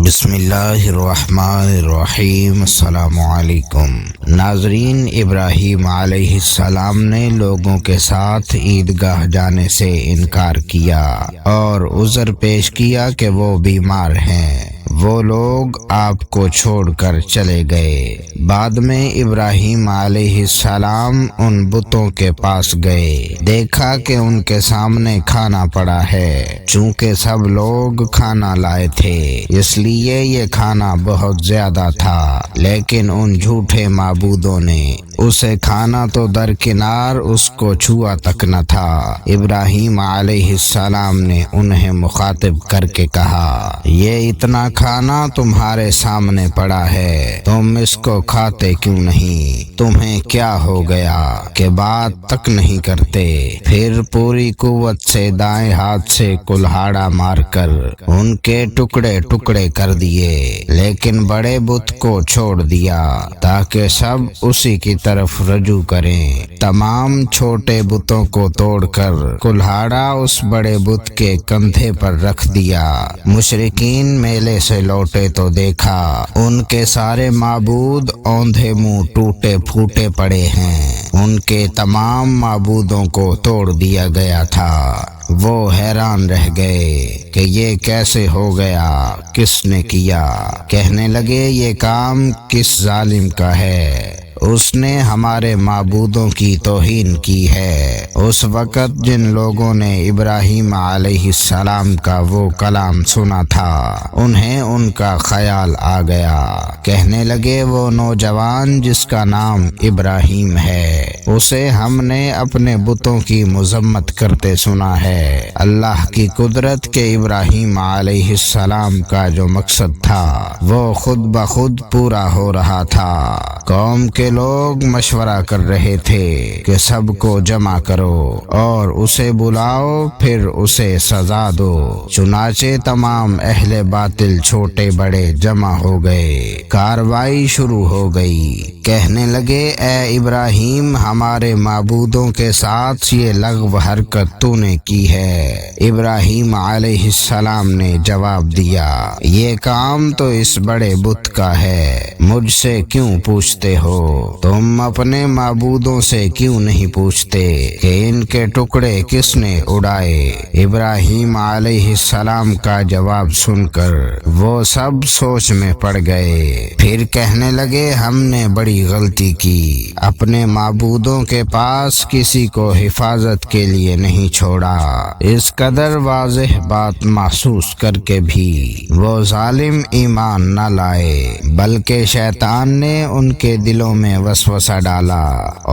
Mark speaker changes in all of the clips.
Speaker 1: بسم اللہ الرحمن الرحیم۔ السلام علیکم ناظرین، ابراہیم علیہ السلام نے لوگوں کے ساتھ عیدگاہ جانے سے انکار کیا اور عذر پیش کیا کہ وہ بیمار ہیں۔ وہ لوگ آپ کو چھوڑ کر چلے گئے۔ بعد میں ابراہیم علیہ السلام ان بتوں کے پاس گئے، دیکھا کہ ان کے سامنے کھانا پڑا ہے۔ چونکہ سب لوگ کھانا لائے تھے اس لیے یہ کھانا بہت زیادہ تھا، لیکن ان جھوٹے معبودوں نے اسے کھانا تو درکنار اس کو چھوا تک نہ تھا۔ ابراہیم علیہ السلام نے انہیں مخاطب کر کے کہا، یہ اتنا کھانا تمہارے سامنے پڑا ہے، تم اس کو کھاتے کیوں نہیں؟ تمہیں کیا ہو گیا کہ بات تک نہیں کرتے؟ پھر پوری قوت سے دائیں ہاتھ سے کلہاڑا مار کر ان کے ٹکڑے ٹکڑے کر دیے، لیکن بڑے بت کو چھوڑ دیا تاکہ سب اسی کی طرف رجوع کریں۔ تمام چھوٹے بتوں کو توڑ کر کلہاڑا اس بڑے بت کے کندھے پر رکھ دیا۔ مشرکین میلے سے لوٹے تو دیکھا ان کے سارے معبود اوندھے منہ ٹوٹے پھوٹے پڑے ہیں۔ ان کے تمام معبودوں کو توڑ دیا گیا تھا۔ وہ حیران رہ گئے کہ یہ کیسے ہو گیا، کس نے کیا؟ کہنے لگے، یہ کام کس ظالم کا ہے؟ اس نے ہمارے معبودوں کی توہین کی ہے۔ اس وقت جن لوگوں نے ابراہیم علیہ السلام کا وہ کلام سنا تھا انہیں ان کا خیال آ گیا۔ کہنے لگے، وہ نوجوان جس کا نام ابراہیم ہے اسے ہم نے اپنے بتوں کی مذمت کرتے سنا ہے۔ اللہ کی قدرت کے ابراہیم علیہ السلام کا جو مقصد تھا وہ خود بخود پورا ہو رہا تھا۔ قوم کے لوگ مشورہ کر رہے تھے کہ سب کو جمع کرو اور اسے بلاؤ، پھر اسے سزا دو۔ چنانچہ تمام اہل باطل چھوٹے بڑے جمع ہو گئے۔ کارروائی شروع ہو گئی۔ کہنے لگے، اے ابراہیم، ہمارے معبودوں کے ساتھ یہ لغو حرکت تو نے کی ہے۔ ابراہیم علیہ السلام نے جواب دیا، یہ کام تو اس بڑے بت کا ہے، مجھ سے کیوں پوچھتے ہو؟ تم اپنے معبودوں سے کیوں نہیں پوچھتے کہ ان کے ٹکڑے کس نے اڑائے؟ ابراہیم علیہ السلام کا جواب سن کر وہ سب سوچ میں پڑ گئے۔ پھر کہنے لگے، ہم نے بڑی غلطی کی، اپنے معبودوں کے پاس کسی کو حفاظت کے لیے نہیں چھوڑا۔ اس قدر واضح بات محسوس کر کے بھی وہ ظالم ایمان نہ لائے، بلکہ شیطان نے ان کے دلوں میں وسوسہ ڈالا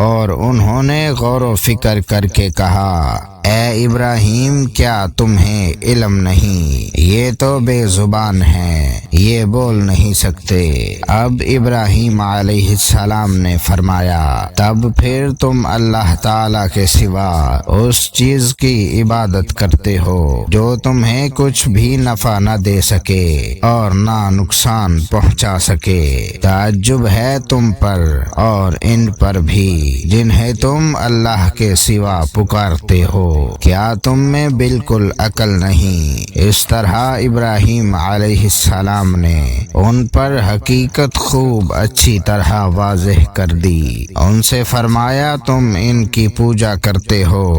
Speaker 1: اور انہوں نے غور و فکر کر کے کہا، اے ابراہیم، کیا تمہیں علم نہیں؟ یہ تو بے زبان ہیں، یہ بول نہیں سکتے۔ اب ابراہیم علیہ السلام نے فرمایا، تب پھر تم اللہ تعالی کے سوا اس چیز کی عبادت کرتے ہو جو تمہیں کچھ بھی نفع نہ دے سکے اور نہ نقصان پہنچا سکے۔ تعجب ہے تم پر اور ان پر بھی جنہیں تم اللہ کے سوا پکارتے ہو، کیا تم میں بالکل عقل نہیں؟ اس طرح ابراہیم علیہ السلام نے ان پر حقیقت خوب اچھی طرح واضح کر دی۔ ان سے فرمایا، تم ان کی پوجا کرتے ہو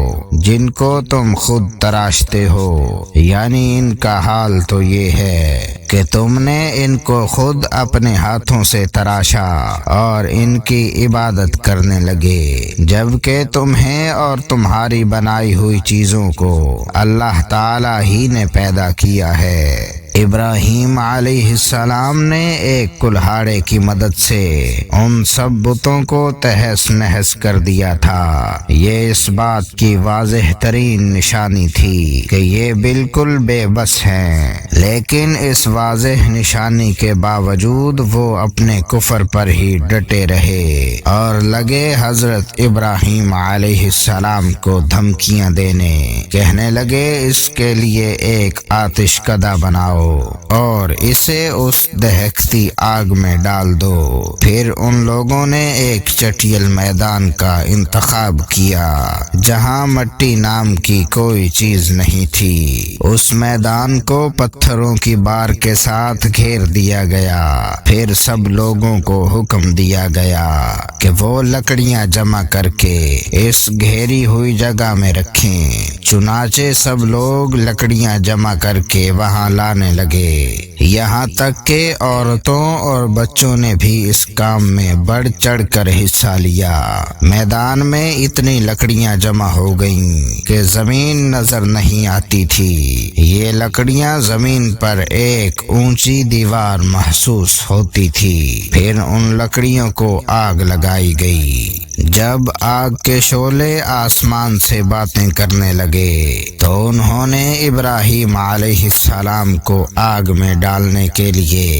Speaker 1: جن کو تم خود تراشتے ہو، یعنی ان کا حال تو یہ ہے کہ تم نے ان کو خود اپنے ہاتھوں سے تراشا اور ان کی عبادت کرنے لگے، جبکہ تمہیں اور تمہاری بنائی ہوئی چیزوں کو اللہ تعالی ہی نے پیدا کیا ہے۔ ابراہیم علیہ السلام نے ایک کلہاڑے کی مدد سے ان سب بتوں کو تہس نہس کر دیا تھا۔ یہ اس بات کی واضح ترین نشانی تھی کہ یہ بالکل بے بس ہیں، لیکن اس واضح نشانی کے باوجود وہ اپنے کفر پر ہی ڈٹے رہے اور لگے حضرت ابراہیم علیہ السلام کو دھمکیاں دینے۔ کہنے لگے، اس کے لیے ایک آتش کدہ بناؤ لاؤ اور اسے اس دہکتی آگ میں ڈال دو۔ پھر ان لوگوں نے ایک چٹیل میدان کا انتخاب کیا جہاں مٹی نام کی کوئی چیز نہیں تھی۔ اس میدان کو پتھروں کی بار کے ساتھ گھیر دیا گیا۔ پھر سب لوگوں کو حکم دیا گیا کہ وہ لکڑیاں جمع کر کے اس گھیری ہوئی جگہ میں رکھیں۔ چنانچہ سب لوگ لکڑیاں جمع کر کے وہاں لانے لگے، یہاں تک کہ عورتوں اور بچوں نے بھی اس کام میں بڑھ چڑھ کر حصہ لیا۔ میدان میں اتنی لکڑیاں جمع ہو گئیں کہ زمین نظر نہیں آتی تھی۔ یہ لکڑیاں زمین پر ایک اونچی دیوار محسوس ہوتی تھی۔ پھر ان لکڑیوں کو آگ لگائی گئی۔ جب آگ کے شعلے آسمان سے باتیں کرنے لگے تو انہوں نے ابراہیم علیہ السلام کو آگ میں ڈالنے کے لیے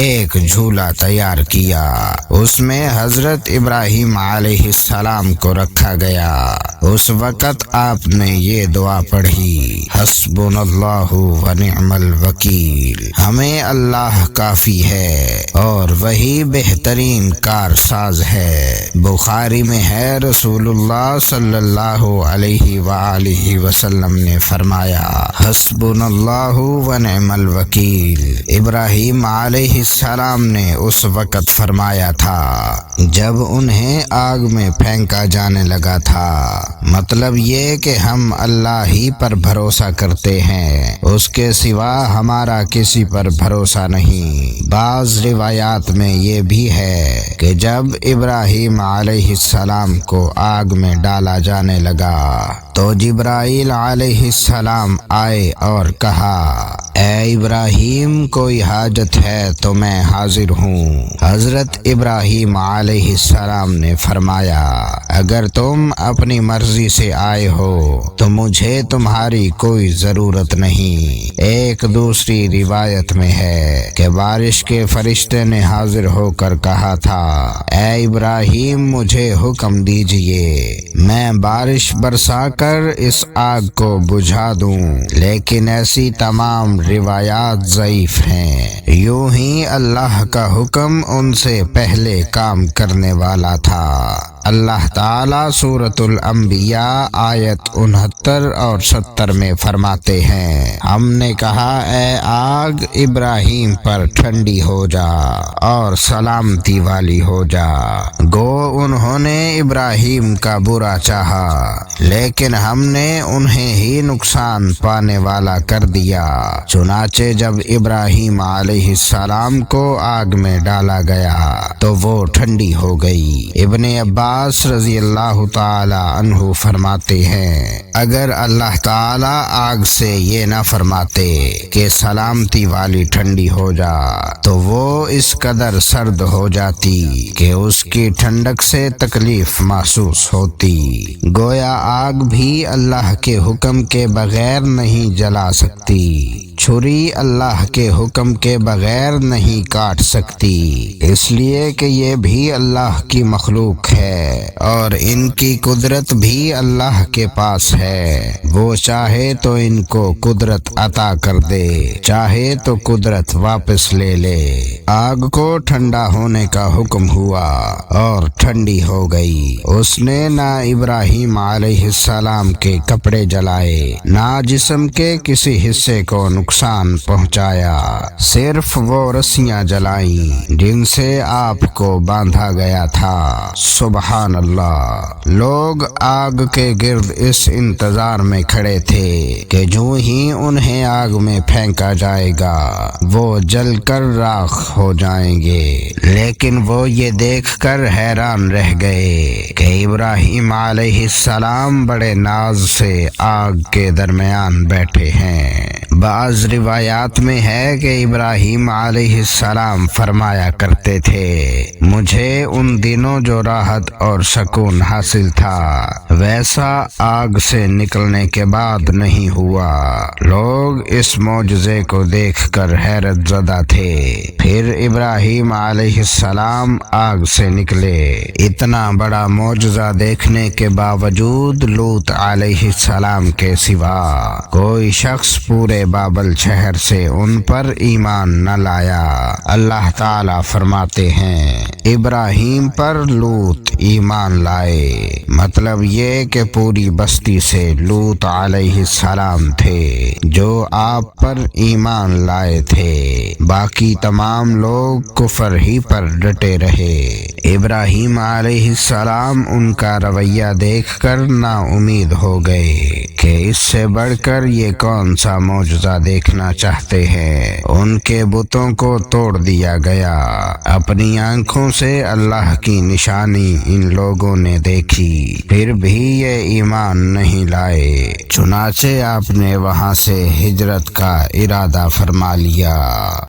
Speaker 1: ایک جھولا تیار کیا۔ اس میں حضرت ابراہیم علیہ السلام کو رکھا گیا۔ اس وقت آپ نے یہ دعا پڑھی، حسبنا اللہ ونعم الوکیل، ہمیں اللہ کافی ہے اور وہی بہترین کارساز ہے۔ بخاری میں ہے، رسول اللہ صلی اللہ علیہ وآلہ وسلم نے فرمایا، حسبنا اللہ ونعم الوکیل۔ ابراہیم علیہ السلام نے اس وقت فرمایا تھا جب انہیں آگ میں پھینکا جانے لگا تھا، مطلب یہ کہ ہم اللہ ہی پر بھروسہ کرتے ہیں، اس کے سوا ہمارا کسی پر بھروسہ نہیں۔ بعض روایات میں یہ بھی ہے کہ جب ابراہیم علیہ السلام کو آگ میں ڈالا جانے لگا تو جبرائیل علیہ السلام آئے اور کہا، اے ابراہیم، کوئی حاجت ہے تو میں حاضر ہوں۔ حضرت ابراہیم علیہ السلام نے فرمایا، اگر تم اپنی مرضی سے آئے ہو تو مجھے تمہاری کوئی ضرورت نہیں۔ ایک دوسری روایت میں ہے کہ بارش کے فرشتے نے حاضر ہو کر کہا تھا، اے ابراہیم، مجھے حکم دیجئے، میں بارش برسا کر اس آگ کو بجھا دوں، لیکن ایسی تمام روایات ضعیف ہیں۔ یوں ہی اللہ کا حکم ان سے پہلے کام کرنے والا تھا۔ اللہ تعالیٰ سورۃ الانبیاء آیت 69 اور 70 میں فرماتے ہیں، ہم نے کہا، اے آگ، ابراہیم پر ٹھنڈی ہو جا اور سلامتی والی ہو جا۔ گو انہوں نے ابراہیم کا برا چاہا، لیکن ہم نے انہیں ہی نقصان پانے والا کر دیا۔ چنانچہ جب ابراہیم علیہ السلام کو آگ میں ڈالا گیا تو وہ ٹھنڈی ہو گئی۔ ابن عباس رضی اللہ تعالی عنہ فرماتے ہیں، اگر اللہ تعالی آگ سے یہ نہ فرماتے کہ سلامتی والی ٹھنڈی ہو جا تو وہ اس قدر سرد ہو جاتی کہ اس کی ٹھنڈک سے تکلیف محسوس ہوتی۔ گویا آگ بھی اللہ کے حکم کے بغیر نہیں جلا سکتی، چھری اللہ کے حکم کے بغیر نہیں کاٹ سکتی، اس لیے کہ یہ بھی اللہ کی مخلوق ہے اور ان کی قدرت بھی اللہ کے پاس ہے۔ وہ چاہے تو ان کو قدرت عطا کر دے، چاہے تو قدرت واپس لے لے۔ آگ کو ٹھنڈا ہونے کا حکم ہوا اور ٹھنڈی ہو گئی۔ اس نے نہ ابراہیم علیہ السلام کے کپڑے جلائے، نہ جسم کے کسی حصے کو نقصان پہنچایا، صرف وہ رسیاں جلائیں جن سے آپ کو باندھا گیا تھا۔ سبحان اللہ۔ لوگ آگ کے گرد اس انتظار میں کھڑے تھے کہ جو ہی انہیں آگ میں پھینکا جائے گا وہ جل کر راکھ ہو جائیں گے، لیکن وہ یہ دیکھ کر حیران رہ گئے کہ ابراہیم علیہ السلام بڑے ناز سے آگ کے درمیان بیٹھے ہیں۔ بعض روایات میں ہے کہ ابراہیم علیہ السلام فرمایا کرتے تھے، مجھے ان دنوں جو راحت اور سکون حاصل تھا ویسا آگ سے نکلنے کے بعد نہیں ہوا۔ لوگ اس معجزے کو دیکھ کر حیرت زدہ تھے۔ پھر ابراہیم علیہ السلام آگ سے نکلے۔ اتنا بڑا معجزہ دیکھنے کے باوجود لوط علیہ السلام کے سوا کوئی شخص پورے بابل اول شہر سے ان پر ایمان نہ لایا۔ اللہ تعالیٰ فرماتے ہیں ابراہیم پر لوط ایمان لائے، مطلب یہ کہ پوری بستی سے لوط علیہ السلام تھے جو آپ پر ایمان لائے تھے، باقی تمام لوگ کفر ہی پر ڈٹے رہے۔ ابراہیم علیہ السلام ان کا رویہ دیکھ کر نا امید ہو گئے کہ اس سے بڑھ کر یہ کون سا معجزہ دیکھنا چاہتے ہیں۔ ان کے بتوں کو توڑ دیا گیا۔ اپنی آنکھوں سے اللہ کی نشانی ان لوگوں نے دیکھی، پھر بھی یہ ایمان نہیں لائے، چنانچہ آپ نے وہاں سے ہجرت کا ارادہ فرما لیا۔